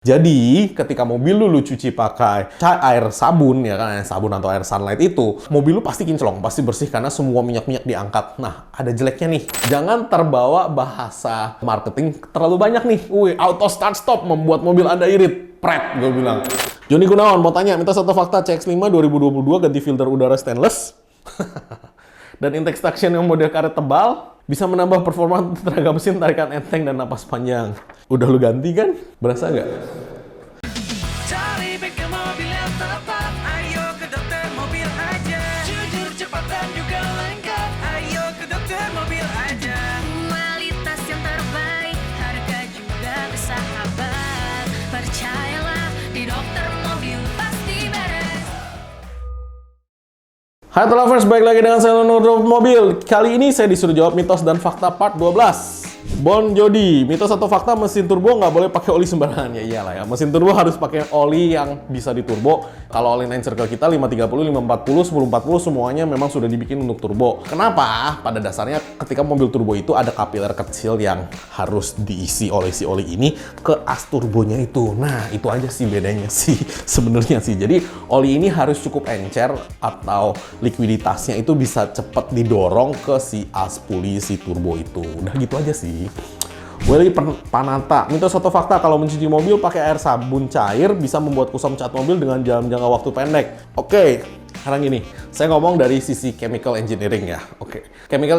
Jadi, ketika mobil lu cuci pakai air sabun, ya kan, sabun atau air sunlight itu, mobil lu pasti kinclong, pasti bersih karena semua minyak-minyak diangkat. Nah, ada jeleknya nih. Jangan terbawa bahasa marketing terlalu banyak nih. Wih, auto start stop membuat mobil Anda irit. Pret, gue bilang. Joni Gunawan mau tanya, mitos atau fakta CX-5 2022 ganti filter udara stainless? Dan intake suction yang model karet tebal bisa menambah performa tenaga mesin, tarikan enteng, dan napas panjang. Udah lu ganti kan? Berasa nggak? Cari bengkel mobil yang tepat, ayo ke Dokter Mobil aja. Jujur, cepat dan juga lengkap, ayo ke Dokter Mobil aja. Kualitas yang terbaik, harga juga bersahabat. Percayalah, di Dokter Mobil pasti beres. Hai lovers, balik lagi dengan saya Leonardo Mobil. Kali ini saya disuruh jawab mitos dan fakta part 12. Bon Jody, mitos atau fakta mesin turbo nggak boleh pakai oli sembarangan? Ya iyalah ya, mesin turbo harus pakai oli yang bisa diturbo. Kalau oli 9 circle kita 530, 540, 1040 semuanya memang sudah dibikin untuk turbo. Kenapa? Pada dasarnya ketika mobil turbo itu ada kapiler kecil yang harus diisi oleh si oli ini ke as turbonya itu. Nah, itu aja sih bedanya sih sebenarnya sih. Jadi oli ini harus cukup encer atau likuiditasnya itu bisa cepat didorong ke si as puli si turbo itu. Udah gitu aja sih. Willy Panata, mitos atau fakta kalau mencuci mobil pakai air sabun cair bisa membuat kusam cat mobil dengan dalam jangka waktu pendek? Oke, sekarang gini, saya ngomong dari sisi chemical engineering ya. Oke,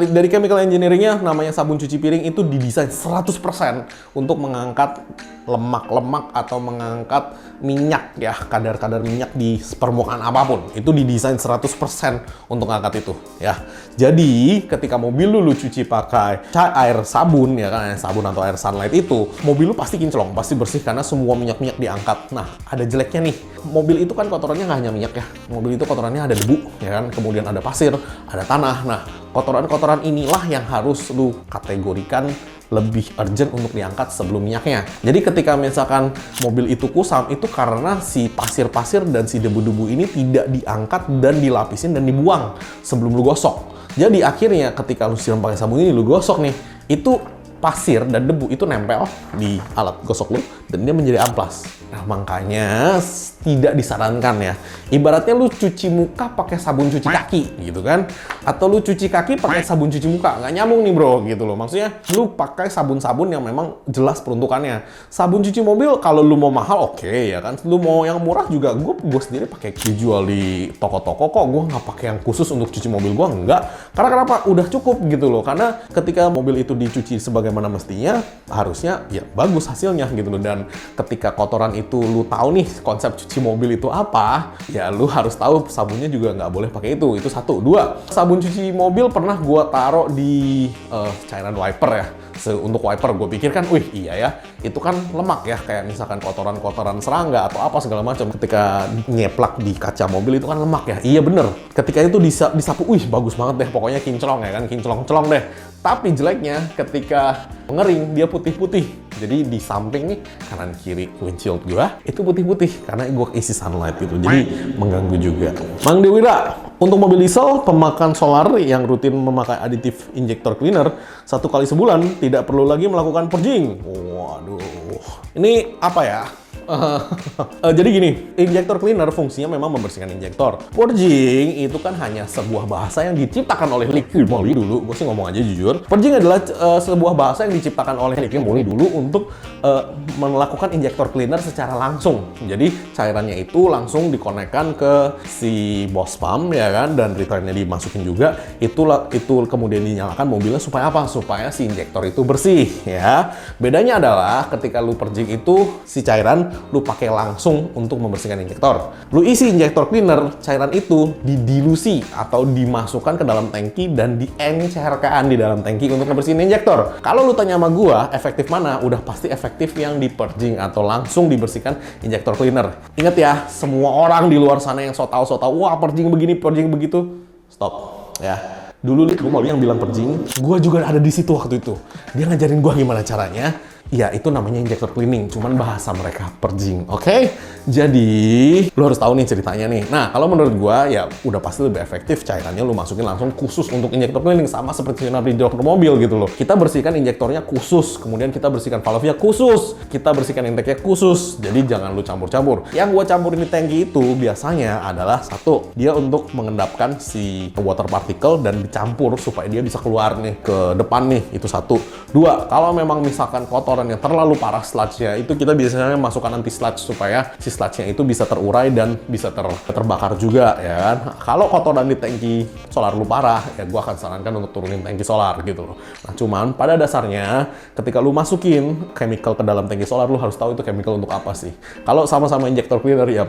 dari chemical engineeringnya namanya sabun cuci piring itu didesain 100% untuk mengangkat lemak-lemak atau mengangkat minyak ya, kadar-kadar minyak di permukaan apapun. Itu didesain 100% untuk ngangkat itu ya. Jadi, ketika mobil lu cuci pakai air sabun ya kan, sabun atau air sunlight itu, mobil lu pasti kinclong, pasti bersih karena semua minyak-minyak diangkat. Nah, ada jeleknya nih. Mobil itu kan kotorannya nggak hanya minyak ya. Mobil itu kotorannya ada debu ya kan, kemudian ada pasir, ada tanah. Nah, kotoran-kotoran inilah yang harus lu kategorikan lebih urgent untuk diangkat sebelum minyaknya. Jadi ketika misalkan mobil itu kusam, itu karena si pasir-pasir dan si debu-debu ini tidak diangkat dan dilapisin dan dibuang sebelum lu gosok. Jadi akhirnya ketika lu siram pakai sabun ini, lu gosok nih, itu pasir dan debu itu nempel di alat gosok lu dan dia menjadi amplas. Nah, makanya tidak disarankan ya. Ibaratnya lu cuci muka pakai sabun cuci kaki gitu kan. Atau lu cuci kaki pakai sabun cuci muka. Nggak nyambung nih bro gitu loh. Maksudnya lu pakai sabun-sabun yang memang jelas peruntukannya. Sabun cuci mobil kalau lu mau mahal oke ya kan. Lu mau yang murah juga gue sendiri pakai dijual di toko-toko kok. Gue nggak pakai yang khusus untuk cuci mobil gue, enggak. Karena kenapa? Udah cukup gitu loh. Karena ketika mobil itu dicuci sebagaimana mestinya, harusnya ya bagus hasilnya gitu loh. Dan ketika kotoran itu lu tahu nih konsep cuci mobil itu apa, ya lu harus tahu sabunnya juga nggak boleh pakai itu. Itu satu. Dua, sabun cuci mobil pernah gua taruh di cairan wiper ya. Untuk wiper gue pikir kan, wih iya ya, itu kan lemak ya, kayak misalkan kotoran-kotoran serangga atau apa segala macam. Ketika nyeplak di kaca mobil itu kan lemak ya. Iya bener. Ketika itu disapu, wih bagus banget deh, pokoknya kinclong ya kan, kinclong-celong deh. Tapi jeleknya ketika ngering dia putih-putih. Jadi di samping nih, kanan kiri windshield gua itu putih-putih karena gua isi sunlight gitu. Jadi mengganggu juga. Mang Dewira, untuk mobil diesel pemakan solar yang rutin memakai aditif injektor cleaner 1 kali sebulan tidak perlu lagi melakukan purging. Waduh. Ini apa ya? Jadi gini, injektor cleaner fungsinya memang membersihkan injektor. Purging itu kan hanya sebuah bahasa yang diciptakan oleh Liqui Moly dulu. Gue sih ngomong aja jujur. Purging adalah sebuah bahasa yang diciptakan oleh Liqui Moly dulu untuk melakukan injektor cleaner secara langsung. Jadi cairannya itu langsung dikonekkan ke si bos pump ya kan, dan returnnya dimasukin juga. Itu kemudian dinyalakan mobilnya supaya apa? Supaya si injektor itu bersih ya. Bedanya adalah ketika lu purging itu si cairan lu pakai langsung untuk membersihkan injektor. Lu isi injektor cleaner, cairan itu didilusi atau dimasukkan ke dalam tangki dan diencerkan di dalam tangki untuk membersihin injektor. Kalau lu tanya sama gua, efektif mana? Udah pasti efektif yang di purging atau langsung dibersihkan injektor cleaner. Ingat ya, semua orang di luar sana yang so tau, wah purging begini, purging begitu. Stop ya. Dulu gue mau yang bilang purging, gue juga ada di situ waktu itu. Dia ngajarin gue gimana caranya. Ya, itu namanya injector cleaning, cuman bahasa mereka purging, oke? Jadi, lo harus tahu nih ceritanya nih. Nah, kalau menurut gua, ya udah pasti lebih efektif cairannya lo masukin langsung khusus untuk injector cleaning, sama seperti di dokter mobil gitu loh. Kita bersihkan injektornya khusus, kemudian kita bersihkan valve-nya khusus, kita bersihkan intake-nya khusus, jadi jangan lo campur-campur. Yang gua campurin di tangki itu biasanya adalah satu, dia untuk mengendapkan si water particle dan dicampur supaya dia bisa keluar nih ke depan nih, itu satu. Dua, kalau memang misalkan kotoran yang terlalu parah sludge-nya, itu kita biasanya masukkan anti sludge supaya si sludge-nya itu bisa terurai dan bisa terbakar juga ya kan. Kalau kotoran di tangki solar lu parah, ya gua akan sarankan untuk turunin tangki solar gitu loh. Nah, cuman pada dasarnya ketika lu masukin chemical ke dalam tangki solar, lu harus tahu itu chemical untuk apa sih. Kalau sama-sama injector cleaner, ya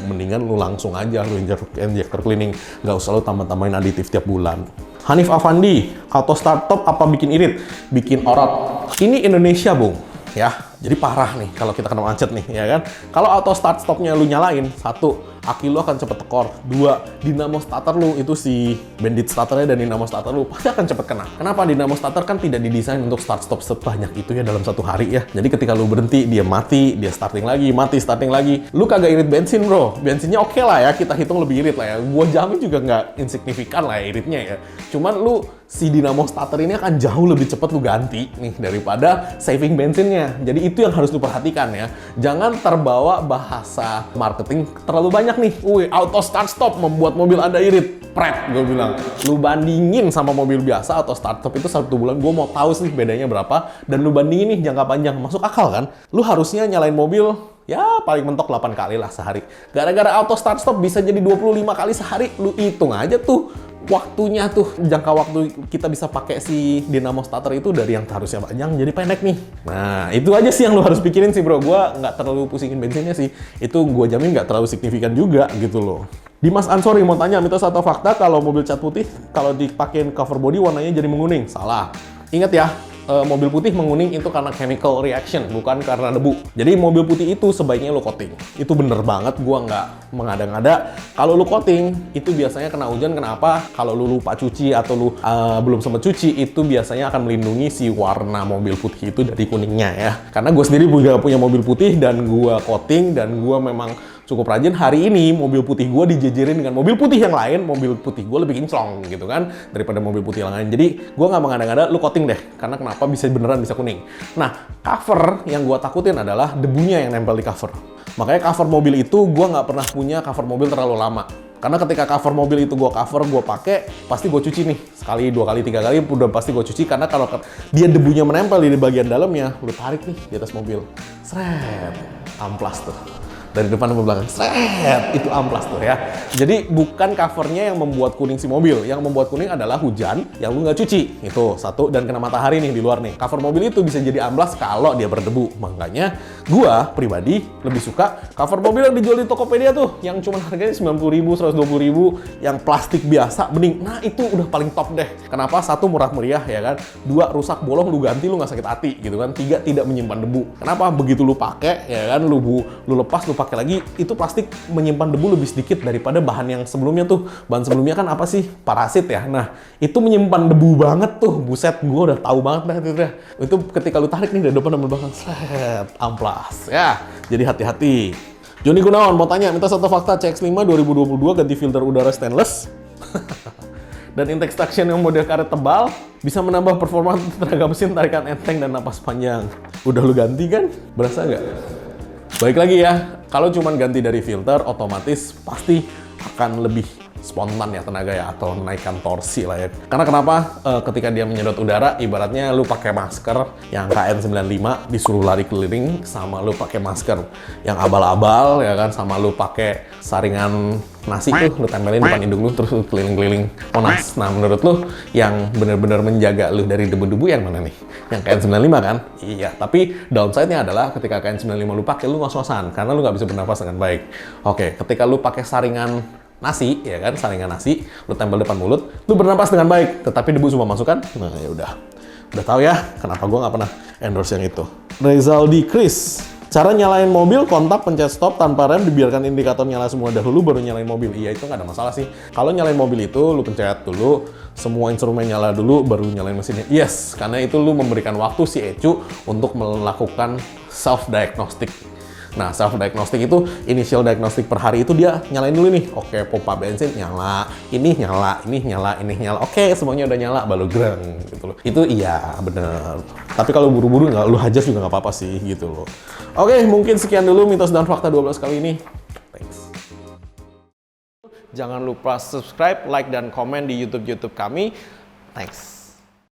mendingan lu langsung aja lu injector cleaning, nggak usah lu tambah-tambahin aditif tiap bulan. Hanif Afandi, auto start top apa bikin irit? Bikin orot. Ini Indonesia, Bung. Ya, jadi parah nih kalau kita kena macet nih, ya kan? Kalau auto start stopnya lu nyalain, satu, aki lu akan cepet tekor. Dua, dinamo starter lu, itu si bandit starternya dan dinamo starter lu pasti akan cepet kena. Kenapa? Dinamo starter kan tidak didesain untuk start stop sebanyak itu ya dalam satu hari ya. Jadi ketika lu berhenti, dia mati, dia starting lagi, mati, starting lagi. Lu kagak irit bensin, bro. Bensinnya oke lah ya, kita hitung lebih irit lah ya. Gua jamin juga nggak insignifikan lah ya iritnya ya. Cuman lu si dinamo starter ini akan jauh lebih cepat lu ganti nih daripada saving bensinnya. Jadi itu yang harus lu perhatikan ya. Jangan terbawa bahasa marketing terlalu banyak nih. Wih, auto start stop membuat mobil Anda irit. Pret, gue bilang. Lu bandingin sama mobil biasa, auto start stop itu 1 bulan. Gue mau tahu sih bedanya berapa. Dan lu bandingin nih jangka panjang. Masuk akal kan? Lu harusnya nyalain mobil ya paling mentok 8 kali lah sehari. Gara-gara auto start stop bisa jadi 25 kali sehari. Lu hitung aja tuh waktunya tuh, jangka waktu kita bisa pakai si dinamo starter itu dari yang harusnya panjang jadi pendek nih. Nah, itu aja sih yang lu harus pikirin sih, bro. Gua nggak terlalu pusingin bensinnya sih. Itu gua jamin nggak terlalu signifikan juga gitu loh. Dimas Ansori mau tanya, mitos atau fakta kalau mobil cat putih kalau dipakein cover body warnanya jadi menguning? Salah. Ingat ya, mobil putih menguning itu karena chemical reaction, bukan karena debu. Jadi mobil putih itu sebaiknya lo coating. Itu bener banget, gua nggak mengada-ngada. Kalau lo coating, itu biasanya kena hujan. Kenapa? Kalau lo lupa cuci atau lo belum sempat cuci, itu biasanya akan melindungi si warna mobil putih itu dari kuningnya ya. Karena gue sendiri juga punya mobil putih dan gua coating dan gua memang cukup rajin. Hari ini mobil putih gue dijejerin dengan mobil putih yang lain, mobil putih gue lebih kinclong gitu kan daripada mobil putih yang lain. Jadi gue nggak mengada-ngada, lu coating deh. Karena kenapa bisa beneran bisa kuning. Nah, cover yang gue takutin adalah debunya yang nempel di cover. Makanya cover mobil itu gue nggak pernah punya cover mobil terlalu lama. Karena ketika cover mobil itu gue cover, gue pakai, pasti gue cuci nih. Sekali, 2 kali, 3 kali, udah pasti gue cuci. Karena kalau dia debunya menempel di bagian dalamnya, lu tarik nih di atas mobil. Seret, amplas tuh. Dari depan ke belakang, seret, itu amplas tuh ya. Jadi bukan covernya yang membuat kuning si mobil, yang membuat kuning adalah hujan yang lu nggak cuci. Itu satu, dan kena matahari nih di luar nih. Cover mobil itu bisa jadi amplas kalau dia berdebu. Makanya gua pribadi lebih suka cover mobil yang dijual di Tokopedia tuh, yang cuma harganya 90.000, 120.000, yang plastik biasa, bening. Nah itu udah paling top deh. Kenapa? Satu, murah meriah ya kan. Dua, rusak bolong lu ganti lu nggak sakit hati gitu kan. Tiga, tidak menyimpan debu. Kenapa? Begitu lu pakai ya kan, lu lepas, lu pakai lagi, itu plastik menyimpan debu lebih sedikit daripada bahan yang sebelumnya tuh. Bahan sebelumnya kan apa sih? Parasit ya. Nah, itu menyimpan debu banget tuh. Buset, gue udah tahu banget dah itu. Itu ketika lu tarik nih dari depan dan belakang, set, amplas. Ya, jadi hati-hati. Joni Gunawan mau tanya, mitos atau fakta CX-5 2022 ganti filter udara stainless? Dan intake suction yang model karet tebal bisa menambah performa tenaga mesin, tarikan enteng, dan napas panjang. Udah lu ganti kan? Berasa nggak? Baik lagi ya, kalau cuman ganti dari filter, otomatis pasti akan lebih spontan ya tenaga ya, atau naikkan torsi lah ya. Karena kenapa? Ketika dia menyedot udara, ibaratnya lu pakai masker yang KN95 disuruh lari keliling, sama lu pakai masker yang abal-abal ya kan, sama lu pakai saringan nasi tuh, lu tempelin depan hidung lu terus lu keliling-keliling Monas. Nah, menurut lu yang benar-benar menjaga lu dari debu-debu yang mana nih? Yang KN95 kan? Iya, tapi downside-nya adalah ketika KN95 lu pakai, lu ngos-ngosan karena lu nggak bisa bernafas dengan baik. Oke, ketika lu pakai saringan nasi, ya kan, saringan nasi, lu tempel depan mulut, lu bernapas dengan baik, tetapi debu semua masuk kan? Nah, ya udah tahu ya kenapa gue nggak pernah endorse yang itu. Rezaldi Chris, cara nyalain mobil, kontak, pencet stop tanpa rem, dibiarkan indikator nyala semua dahulu baru nyalain mobil. Iya, itu nggak ada masalah sih. Kalau nyalain mobil itu, lu pencet dulu semua instrumen nyala dulu baru nyalain mesinnya. Yes, karena itu lu memberikan waktu si Ecu untuk melakukan self-diagnostic. Nah, self-diagnostic itu initial diagnostic per hari itu dia nyalain dulu nih. Oke, pompa bensin nyala, ini nyala, ini nyala, ini nyala. Oke, semuanya udah nyala, baru greng gitu loh. Itu iya, bener. Tapi kalau buru-buru nggak, lu hajar juga nggak apa-apa sih gitu loh. Oke, mungkin sekian dulu mitos dan fakta 12 kali ini. Thanks. Jangan lupa subscribe, like, dan komen di YouTube kami. Thanks.